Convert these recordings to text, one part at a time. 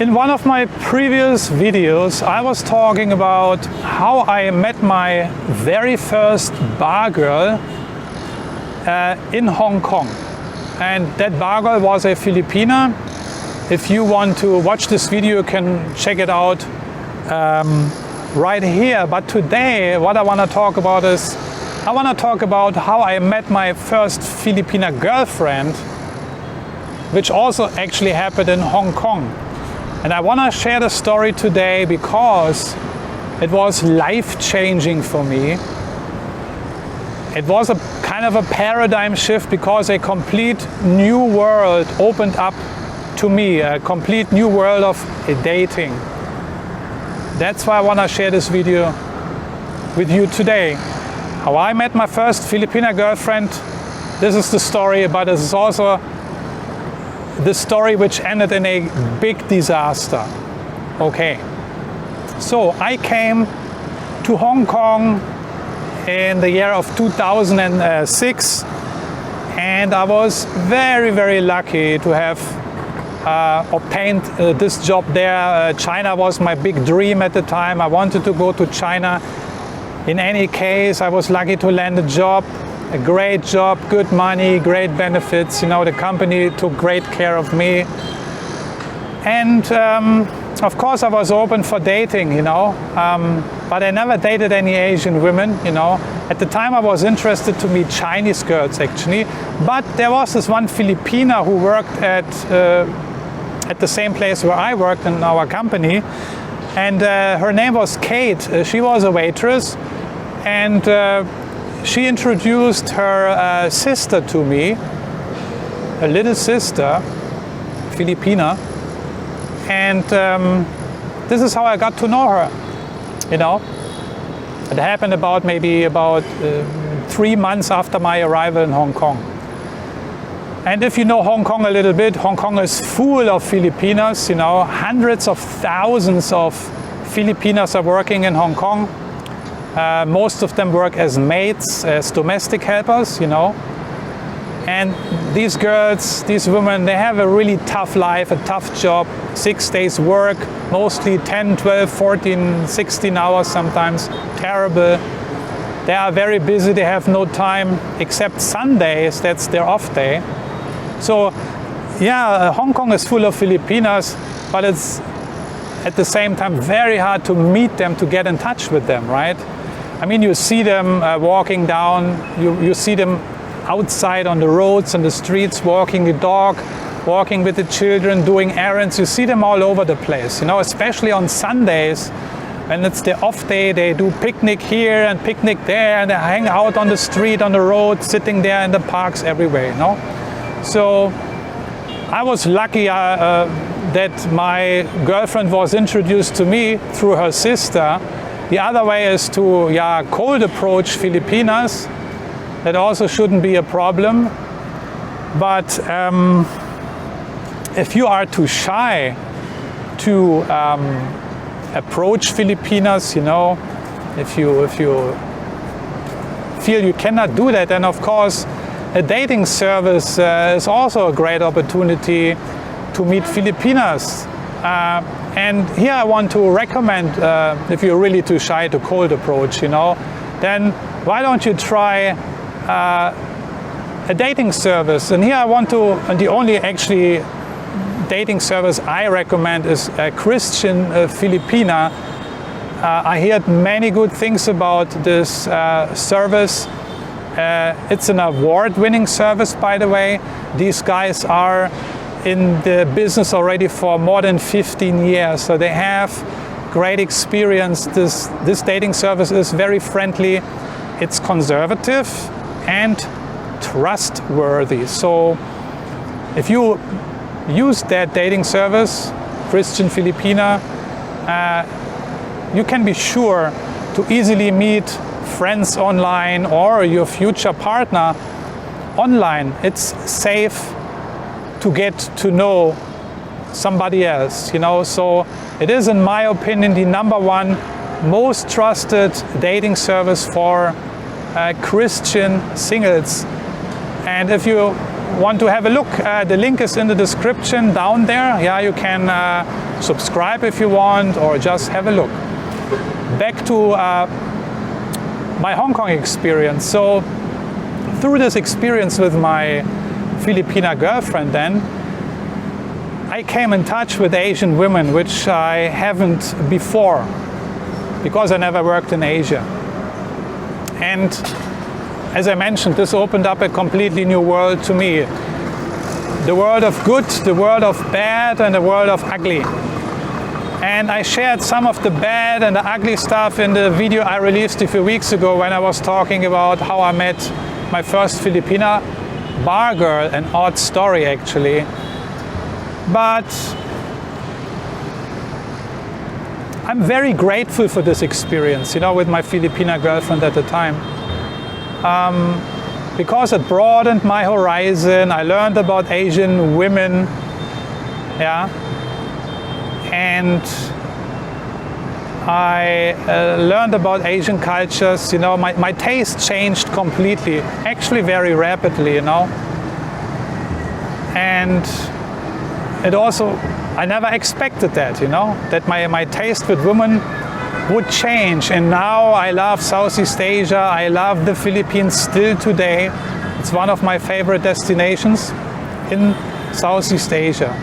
In one of my previous videos, I was talking about how I met my very first bar girl in Hong Kong. And that bar girl was a Filipina. If you want to watch this video, you can check it out right here. But today, what I want to talk about is, I want to talk about how I met my first Filipina girlfriend, which also actually happened in Hong Kong. And I want to share the story today because it was life-changing for me. It was a kind of a paradigm shift because a complete new world opened up to me, a complete new world of dating. That's why I want to share this video with you today. How I met my first Filipina girlfriend. This is the story, but this is also the story which ended in a big disaster. Okay, so I came to Hong Kong in the year of 2006, and I was very lucky to have obtained this job there. China was my big dream at the time. I wanted to go to China. In any case, I was lucky to land a job. A great job, good money, great benefits. You know, the company took great care of me. And of course I was open for dating, you know, but I never dated any Asian women, you know. At the time I was interested to meet Chinese girls actually, but there was this one Filipina who worked at the same place where I worked in our company, and her name was Kate. She was a waitress, and she introduced her sister to me, a little sister, Filipina, and this is how I got to know her, you know. It happened maybe about 3 months after my arrival in Hong Kong. And if you know Hong Kong a little bit, Hong Kong is full of Filipinas, you know, hundreds of thousands of Filipinas are working in Hong Kong. Most of them work as maids, as domestic helpers, you know. And these girls, these women, they have a really tough life, a tough job, 6 days work, mostly 10, 12, 14, 16 hours sometimes, terrible. They are very busy, they have no time, except Sundays, that's their off day. So, yeah, Hong Kong is full of Filipinas, but it's at the same time very hard to meet them, to get in touch with them, right? I mean, you see them walking down, you see them outside on the roads and the streets, walking the dog, walking with the children, doing errands. You see them all over the place, you know, especially on Sundays. When it's the off day, they do picnic here and picnic there, and they hang out on the street, on the road, sitting there in the parks everywhere, you know. So I was lucky that my girlfriend was introduced to me through her sister. The other way is to cold approach Filipinas. That also shouldn't be a problem. But if you are too shy to approach Filipinas, you know, if you feel you cannot do that, then of course a dating service is also a great opportunity to meet Filipinas. And here I want to recommend, if you're really too shy to cold approach, you know, then why don't you try a dating service? And here I want to, and the only actually dating service I recommend is a Christian Filipina. I heard many good things about this service. It's an award-winning service, by the way. These guys are in the business already for more than 15 years, so they have great experience. This dating service is very friendly, it's conservative and trustworthy. So if you use that dating service, Christian Filipina, you can be sure to easily meet friends online or your future partner online. It's safe to get to know somebody else, you know. So it is, in my opinion, the #1 most trusted dating service for Christian singles. And if you want to have a look, the link is in the description down there. Yeah, you can subscribe if you want, or just have a look. Back to my Hong Kong experience. So through this experience with my Filipina girlfriend then, I came in touch with Asian women, which I haven't before, because I never worked in Asia. And as I mentioned, this opened up a completely new world to me. The world of good, the world of bad, and the world of ugly. And I shared some of the bad and the ugly stuff in the video I released a few weeks ago when I was talking about how I met my first Filipina bar girl, an odd story actually. But I'm very grateful for this experience, with my Filipina girlfriend at the time. Because it broadened my horizon. I learned about Asian women, yeah, and I learned about Asian cultures. My taste changed completely, actually very rapidly, and it also, I never expected that, that my taste with women would change. And now I love Southeast Asia. I love the Philippines still today. It's one of my favorite destinations in Southeast Asia.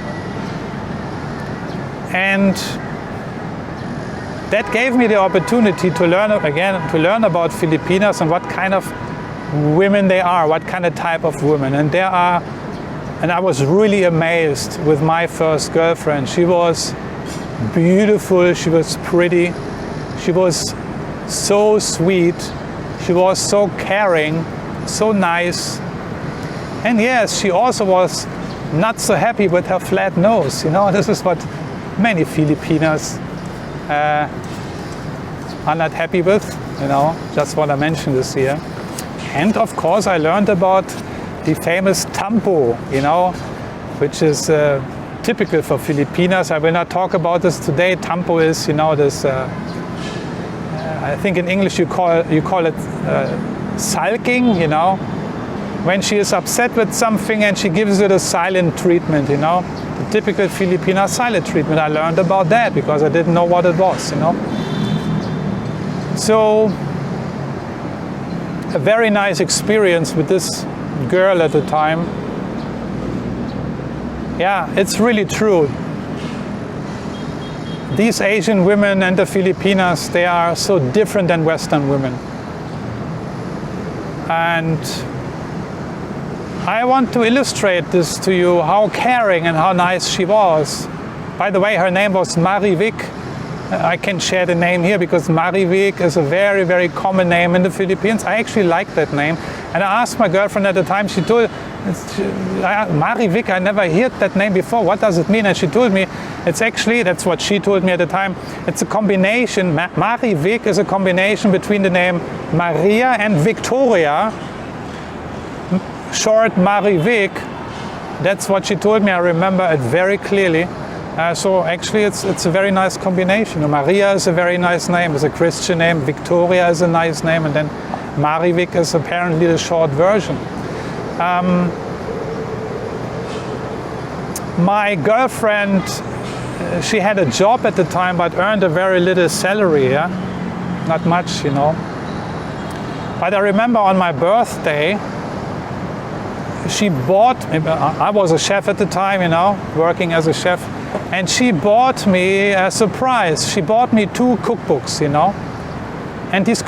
And that gave me the opportunity to learn about Filipinas and what kind of women they are, what kind of type of women. And I was really amazed with my first girlfriend. She was beautiful, she was pretty, she was so sweet, she was so caring, so nice. And yes, she also was not so happy with her flat nose. This is what many Filipinas are not happy with. Just want to mention this here. And of course, I learned about the famous tampo, which is typical for Filipinas. I will not talk about this today. Tampo is, this. I think in English you call it sulking. When she is upset with something and she gives it a silent treatment. The typical Filipina silent treatment. I learned about that because I didn't know what it was. So a very nice experience with this girl at the time. Yeah, it's really true. These Asian women and the Filipinas, they are so different than Western women. And I want to illustrate this to you, how caring and how nice she was. By the way, her name was Marivic. I can share the name here because Marivic is a very, very common name in the Philippines. I actually like that name. And I asked my girlfriend at the time, she told, Marivic, I never heard that name before. What does it mean? And she told me, it's actually, that's what she told me at the time, it's a combination, Marivic is a combination between the name Maria and Victoria, short Marivic. That's what she told me. I remember it very clearly. So actually it's a very nice combination. Maria is a very nice name, it's a Christian name. Victoria is a nice name, and then Marivic is apparently the short version. My girlfriend, she had a job at the time but earned a very little salary, not much, But I remember on my birthday, she bought, I was a chef at the time, working as a chef, and she bought me a surprise. She bought me 2 cookbooks, And these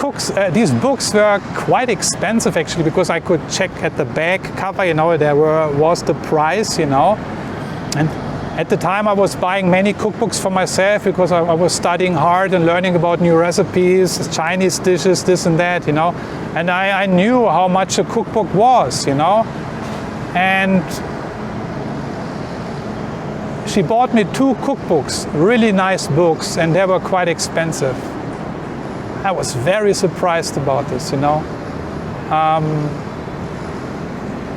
books were quite expensive actually, because I could check at the back cover, there was the price, And at the time I was buying many cookbooks for myself because I was studying hard and learning about new recipes, Chinese dishes, this and that, And I knew how much a cookbook was, And she bought me 2 cookbooks, really nice books, and they were quite expensive. I was very surprised about this,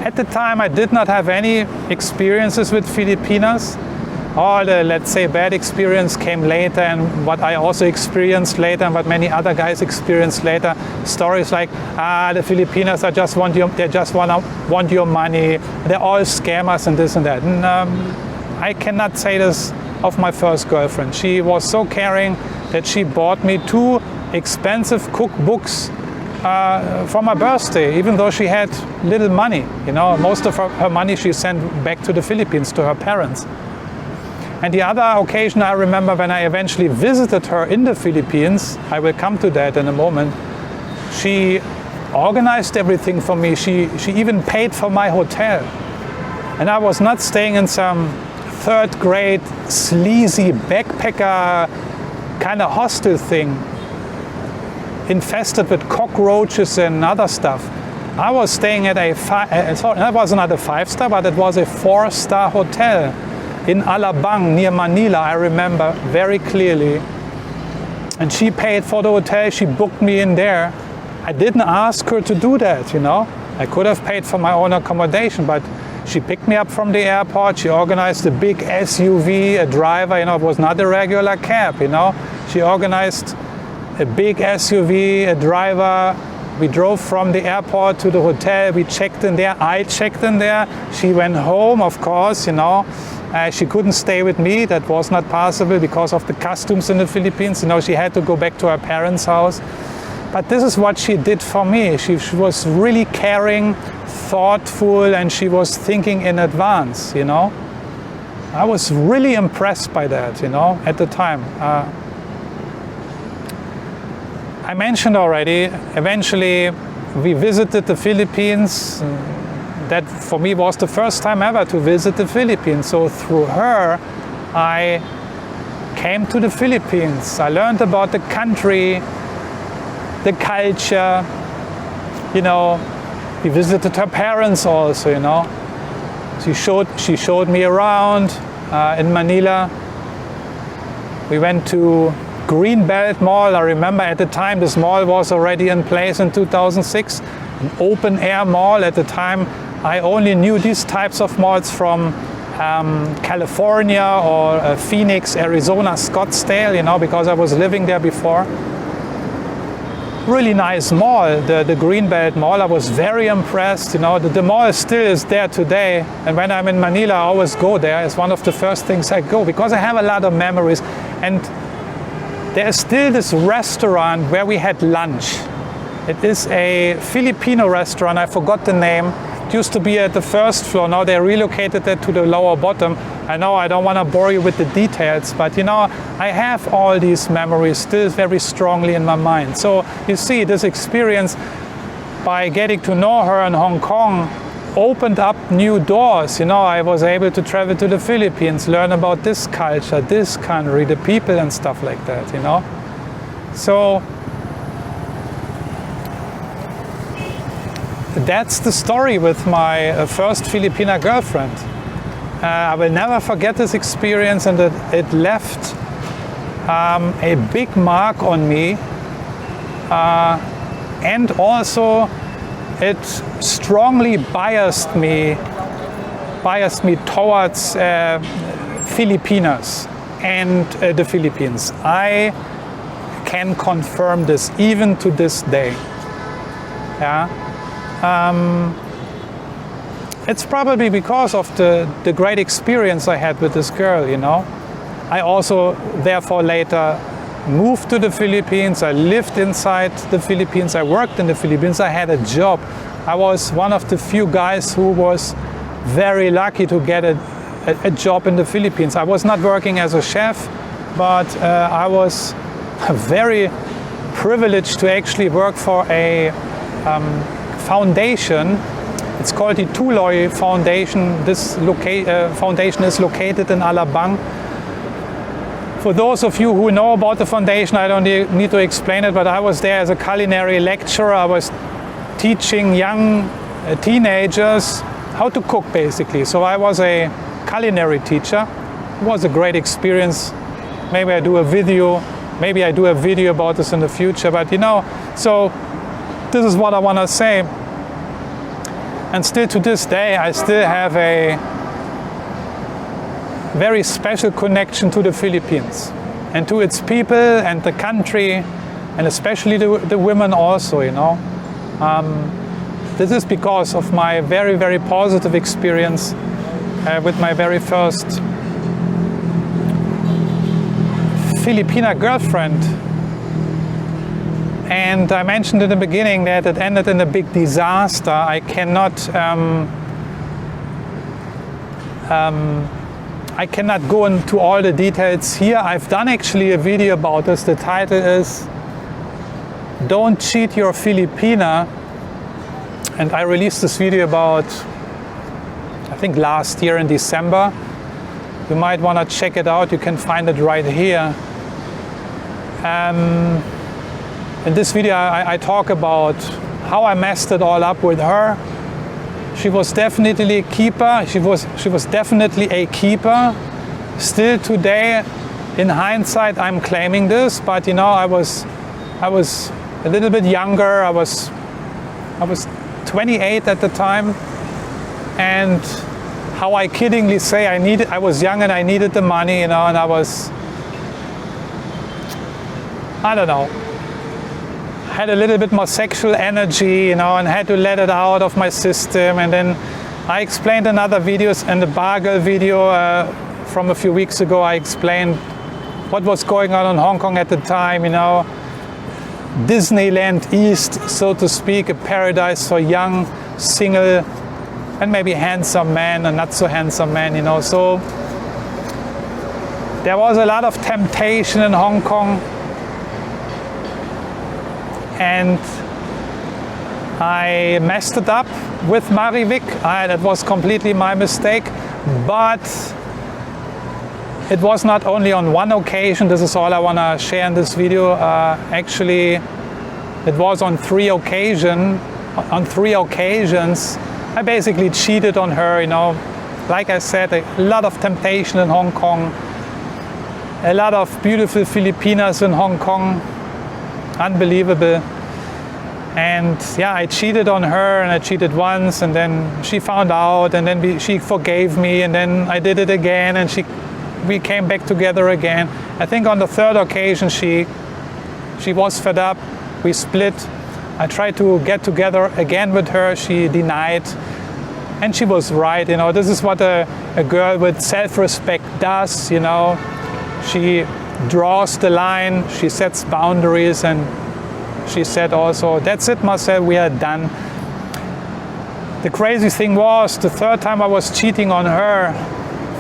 At the time, I did not have any experiences with Filipinas. All the, let's say, bad experience came later, and what I also experienced later and what many other guys experienced later. Stories like, the Filipinas they just want your money, they're all scammers and this and that. And I cannot say this of my first girlfriend. She was so caring that she bought me 2 expensive cookbooks for my birthday, even though she had little money. You know, most of her money she sent back to the Philippines to her parents. And the other occasion I remember, when I eventually visited her in the Philippines, I will come to that in a moment, she organized everything for me. She even paid for my hotel. And I was not staying in some 3rd grade sleazy backpacker kind of hostel thing, infested with cockroaches and other stuff. I was staying at that was not a 5-star, but it was a 4-star hotel in Alabang near Manila, I remember very clearly. And she paid for the hotel, she booked me in there. I didn't ask her to do that, you know. I could have paid for my own accommodation, but she picked me up from the airport, she organized a big SUV, a driver, you know, it was not a regular cab, you know. She organized a big SUV, a driver. We drove from the airport to the hotel, we checked in there, I checked in there. She went home, of course, you know. She couldn't stay with me, that was not possible because of the customs in the Philippines. You know, she had to go back to her parents' house. But this is what she did for me. She was really caring, thoughtful, and she was thinking in advance, you know. I was really impressed by that, you know, at the time. I mentioned already, eventually we visited the Philippines. That for me was the first time ever to visit the Philippines. So through her, I came to the Philippines. I learned about the country, the culture, you know. We visited her parents also, you know. She showed me around in Manila. We went to Greenbelt Mall. I remember at the time this mall was already in place in 2006, an open air mall. At the time I only knew these types of malls from California or Phoenix, Arizona, Scottsdale, you know, because I was living there before. Really nice mall, the Greenbelt Mall. I was very impressed, you know. The mall still is there today, and when I'm in Manila I always go there. It's one of the first things I go because I have a lot of memories. And there is still this restaurant where we had lunch. It is a Filipino restaurant, I forgot the name. It used to be at the 1st floor, now they relocated it to the lower bottom. I know I don't want to bore you with the details, but you know, I have all these memories still very strongly in my mind. So you see, this experience, by getting to know her in Hong Kong, opened up new doors. You know, I was able to travel to the Philippines, learn about this culture, this country, the people and stuff like that, you know. So that's the story with my first Filipina girlfriend. I will never forget this experience, and it left a big mark on me, and also it strongly biased me towards Filipinas and the Philippines. I can confirm this even to this day. Yeah. It's probably because of the great experience I had with this girl, you know. I also, therefore, later moved to the Philippines. I lived inside the Philippines. I worked in the Philippines. I had a job. I was one of the few guys who was very lucky to get a job in the Philippines. I was not working as a chef, but I was very privileged to actually work for a foundation. It's called the Tuloy Foundation. This foundation is located in Alabang. For those of you who know about the foundation, I don't need to explain it, but I was there as a culinary lecturer. I was teaching young teenagers how to cook, basically. So I was a culinary teacher. It was a great experience. Maybe I do a video about this in the future, but you know, so this is what I want to say. And still to this day, I still have very special connection to the Philippines and to its people and the country, and especially the women also, you know. This is because of my very, very positive experience with my very first Filipina girlfriend. And I mentioned in the beginning that it ended in a big disaster. I cannot go into all the details here. I've done actually a video about this. The title is "Don't Cheat Your Filipina," and I released this video about, I think, last year in December. You might want to check it out. You can find it right here. In this video I talk about how I messed it all up with her. She was definitely a keeper. She was definitely a keeper. Still today, in hindsight, I'm claiming this, but you know, I was a little bit younger. I was 28 at the time, and how I kiddingly say I was young and I needed the money, you know, and I don't know, had a little bit more sexual energy, you know, and had to let it out of my system. And then I explained in other videos, in the Bar Girl video from a few weeks ago, I explained what was going on in Hong Kong at the time, you know, Disneyland East, so to speak, a paradise for young, single, and maybe handsome men and not so handsome men, you know. So there was a lot of temptation in Hong Kong, and I messed it up with Marivik. That was completely my mistake, but it was not only on one occasion. This is all I want to share in this video. Actually, it was on three occasions. On three occasions, I basically cheated on her, you know. Like I said, a lot of temptation in Hong Kong, a lot of beautiful Filipinas in Hong Kong, unbelievable. And yeah, I cheated on her, and I cheated once, and then she found out, and then she forgave me, and then I did it again, and we came back together again. I think on the third occasion she was fed up, we split. I tried to get together again with her, she denied, and she was right, you know. This is what a girl with self-respect does, you know. She draws the line, she sets boundaries, and she said also, "That's it, Marcel, we are done." The crazy thing was, the third time I was cheating on her,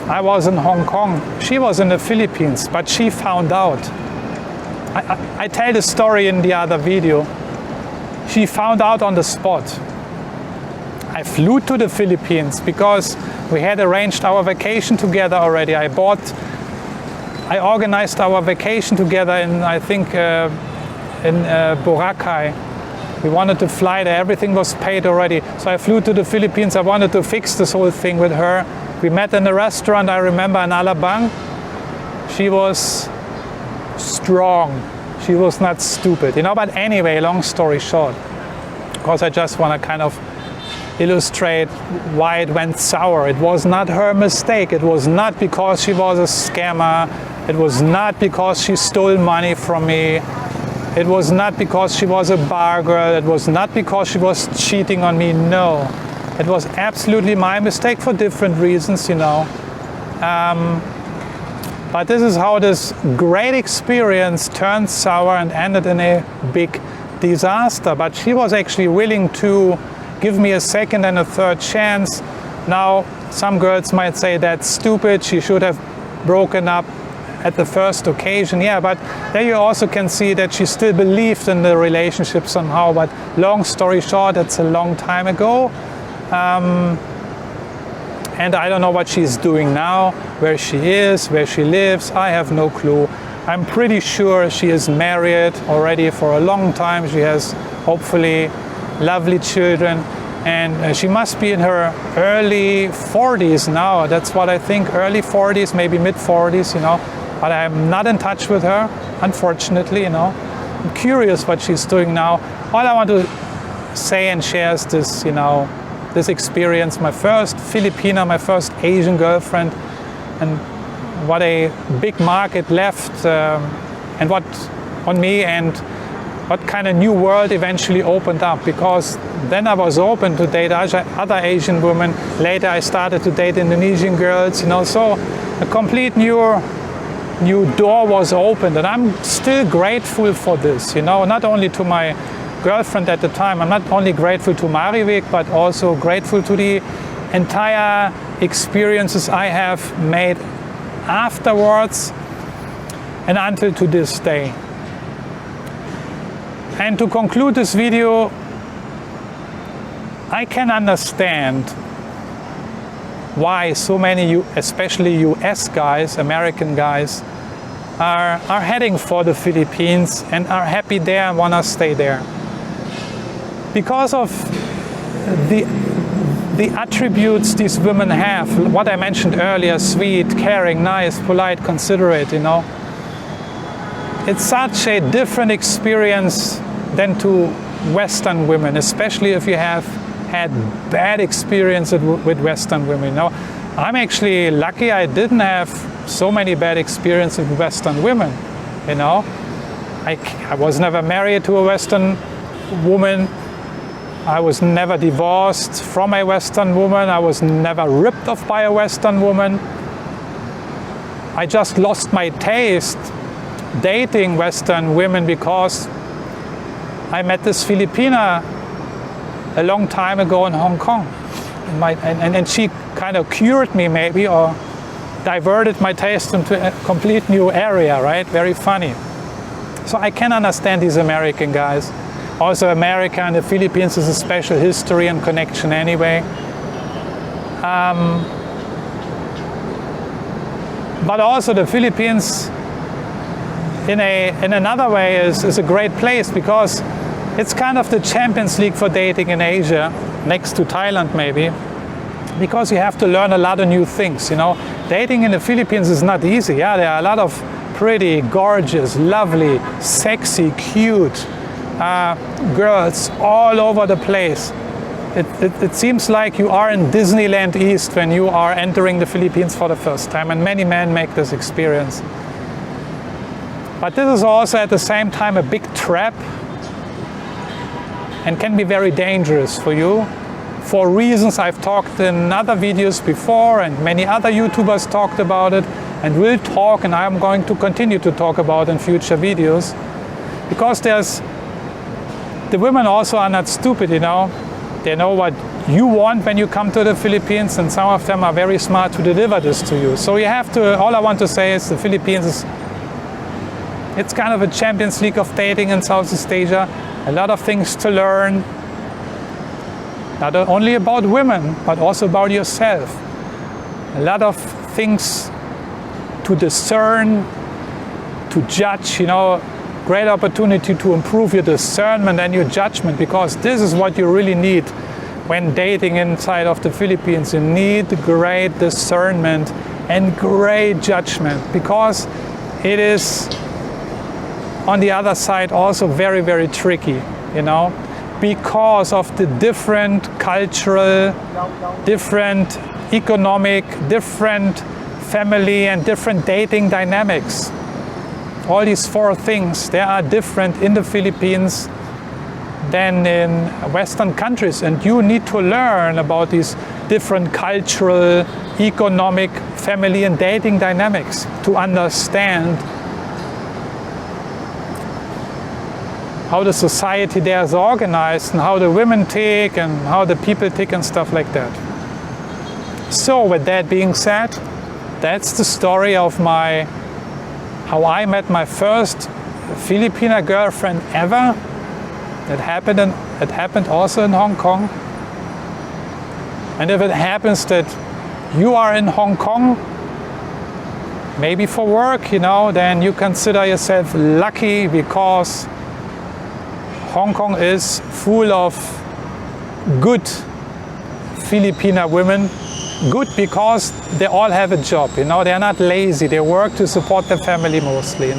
I was in Hong Kong. She was in the Philippines, but she found out. I tell the story in the other video. She found out on the spot. I flew to the Philippines because we had arranged our vacation together already. I organized our vacation together in, I think, in Boracay. We wanted to fly there. Everything was paid already. So I flew to the Philippines. I wanted to fix this whole thing with her. We met in a restaurant, I remember, in Alabang. She was strong. She was not stupid, you know. But anyway, long story short, because I just want to kind of illustrate why it went sour. It was not her mistake. It was not because she was a scammer. It was not because she stole money from me. It was not because she was a bar girl. It was not because she was cheating on me. No, it was absolutely my mistake for different reasons, you know. But this is how this great experience turned sour and ended in a big disaster. But she was actually willing to give me a second and a third chance. Now, some girls might say that's stupid. She should have broken up at the first occasion. Yeah, but there you also can see that she still believed in the relationship somehow. But long story short, it's a long time ago. And I don't know what she's doing now, where she is, where she lives. I have no clue. I'm pretty sure she is married already for a long time. She has hopefully lovely children, and she must be in her early 40s now. That's what I think, early 40s, maybe mid 40s, you know. But I'm not in touch with her, unfortunately, you know. I'm curious what she's doing now. All I want to say and share is this, you know, this experience, my first Filipina, my first Asian girlfriend, and what a big market left and what on me, and what kind of new world eventually opened up, because then I was open to date other Asian women. Later I started to date Indonesian girls, so a complete new door was opened, and I'm still grateful for this, not only to my girlfriend at the time. I'm not only grateful to Marivik, but also grateful to the entire experiences I have made afterwards and until to this day. And to conclude this video, I can understand why so many, especially US guys, American guys, are heading for the Philippines and are happy there and want to stay there. Because of the attributes these women have, what I mentioned earlier, sweet, caring, nice, polite, considerate, It's such a different experience than to Western women, especially if you have had bad experiences with Western women. I'm actually lucky I didn't have so many bad experiences with Western women. I was never married to a Western woman. I was never divorced from a Western woman. I was never ripped off by a Western woman. I just lost my taste dating Western women because I met this Filipina a long time ago in Hong Kong. And she kind of cured me maybe, or diverted my taste into a complete new area, right? Very funny. So I can understand these American guys. Also America and the Philippines is a special history and connection anyway. But also the Philippines in another way is a great place, because it's kind of the Champions League for dating in Asia, next to Thailand maybe, because you have to learn a lot of new things. Dating in the Philippines is not easy. Yeah, there are a lot of pretty, gorgeous, lovely, sexy, cute girls all over the place. It seems like you are in Disneyland East when you are entering the Philippines for the first time, and many men make this experience. But this is also at the same time a big trap and can be very dangerous for you, for reasons I've talked in other videos before, and many other YouTubers talked about it and will talk, and I'm going to continue to talk about in future videos. Because the women also are not stupid, They know what you want when you come to the Philippines, and some of them are very smart to deliver this to you. So you have to, all I want to say is the Philippines it's kind of a Champions League of dating in Southeast Asia. A lot of things to learn, not only about women, but also about yourself. A lot of things to discern, to judge, great opportunity to improve your discernment and your judgment, because this is what you really need when dating inside of the Philippines. You need great discernment and great judgment, because it is on the other side also very, very tricky, because of the different cultural, different economic, different family and different dating dynamics. All these four things, they are different in the Philippines than in Western countries, and you need to learn about these different cultural, economic, family and dating dynamics to understand how the society there is organized and how the women tick and how the people tick and stuff like that. So with that being said, that's the story of how I met my first Filipina girlfriend ever. It happened also in Hong Kong. And if it happens that you are in Hong Kong, maybe for work, then you consider yourself lucky, because Hong Kong is full of good Filipina women. Good because they all have a job, they're not lazy, they work to support their family mostly,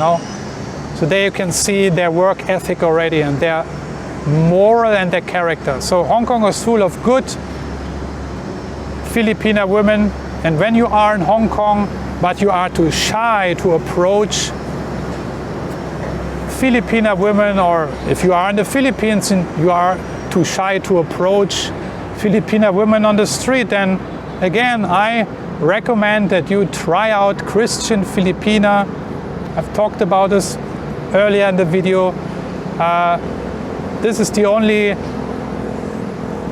So there you can see their work ethic already and their moral and their character. So Hong Kong is full of good Filipina women, and when you are in Hong Kong, but you are too shy to approach Filipina women, or if you are in the Philippines and you are too shy to approach Filipina women on the street, then again, I recommend that you try out Christian Filipina. I've talked about this earlier in the video. This is the only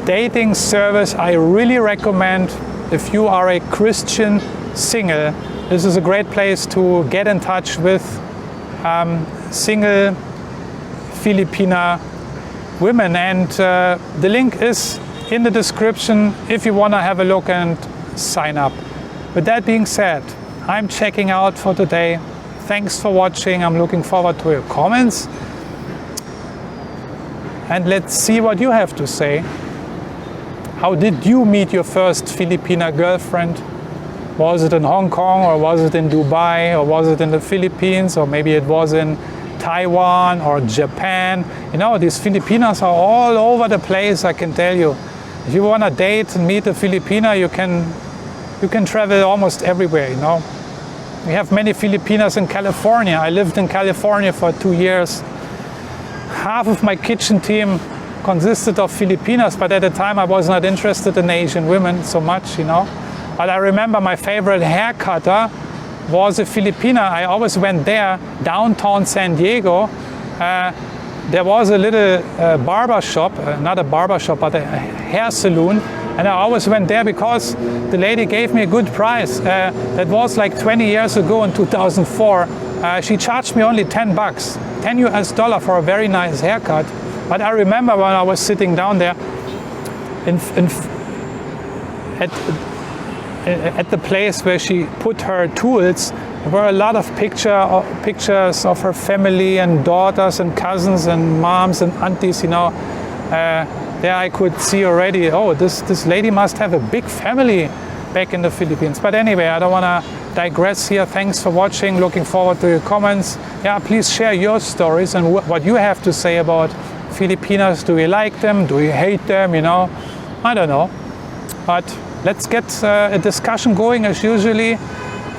dating service I really recommend if you are a Christian single. This is a great place to get in touch with single Filipina women, and the link is in the description if you want to have a look and sign up. With that being said, I'm checking out for today. Thanks for watching. I'm looking forward to your comments, and let's see what you have to say. How did you meet your first Filipina girlfriend? Was it in Hong Kong, or was it in Dubai, or was it in the Philippines, or maybe it was in Taiwan or Japan? You know, these Filipinas are all over the place, I can tell you. If you want to date and meet a Filipina, you can travel almost everywhere, you know. We have many Filipinas in California. I lived in California for 2 years. Half of my kitchen team consisted of Filipinas, but at the time I was not interested in Asian women so much, you know. But I remember my favorite hair cutter was a Filipina. I always went there, downtown San Diego. There was a little barber shop, not a barber shop, but a hair salon. And I always went there because the lady gave me a good price. That was like 20 years ago in 2004. She charged me only $10, $10 for a very nice haircut. But I remember when I was sitting down there at the place where she put her tools, there were a lot of pictures of her family and daughters and cousins and moms and aunties, you know. There I could see already, oh, this lady must have a big family back in the Philippines. But anyway, I don't want to digress here. Thanks for watching. Looking forward to your comments. Yeah, please share your stories and what you have to say about Filipinas. Do you like them? Do you hate them? You know, I don't know. But let's get a discussion going as usually.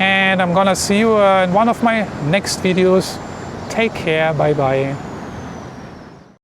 And I'm gonna see you in one of my next videos. Take care. Bye bye.